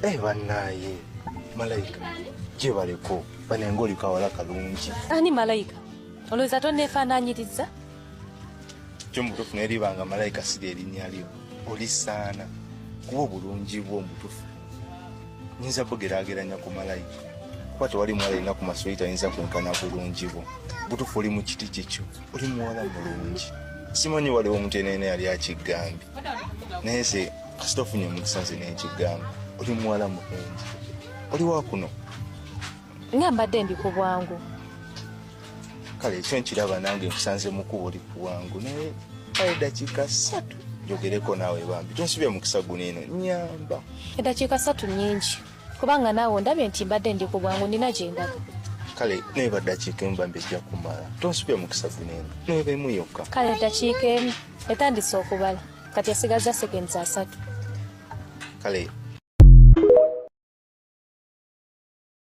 Bannaye Malayika gye baleko banengoli kawala kalungi. Ani Malayika? Olowooza tonneefaanaanyiriza? Ky'omutuufu neribanga Malayika siri erinnya lyo olisaana kuba obulungi bw'omutuufu nyinza bugeraageranya ku Malayika kuba tewali muwala alina ku masweta ayinza kwenkana bulungi bwo. Butuufu oli mu kiti kikyo oli muwala mulungi. Simanyi waliwo omutenene yali akigambye naye se kasita ofunye omukisa nze n'ekigamba oli muwala mulungi. Oli wa kuno? Nga mbadde ndi ku bwangu. Kale ekyo nkiraba nange nkusanze mukuba oli ku bwangu naye kale eddakiika 3 njogereko naawe bambi tonsubira mukisa guno eno nyamba. Eddakiika 3 nnyingi kubanga naawe ndabye nti mbadde ndi ku bwangu nina gye ndaga. Kale neba eddakiika emu bambi ejja kumala tonsubira mukisa guno eno neba emu yokka. Kale eddakiika emu etandise okubala kati esigaza seconds 3. Kale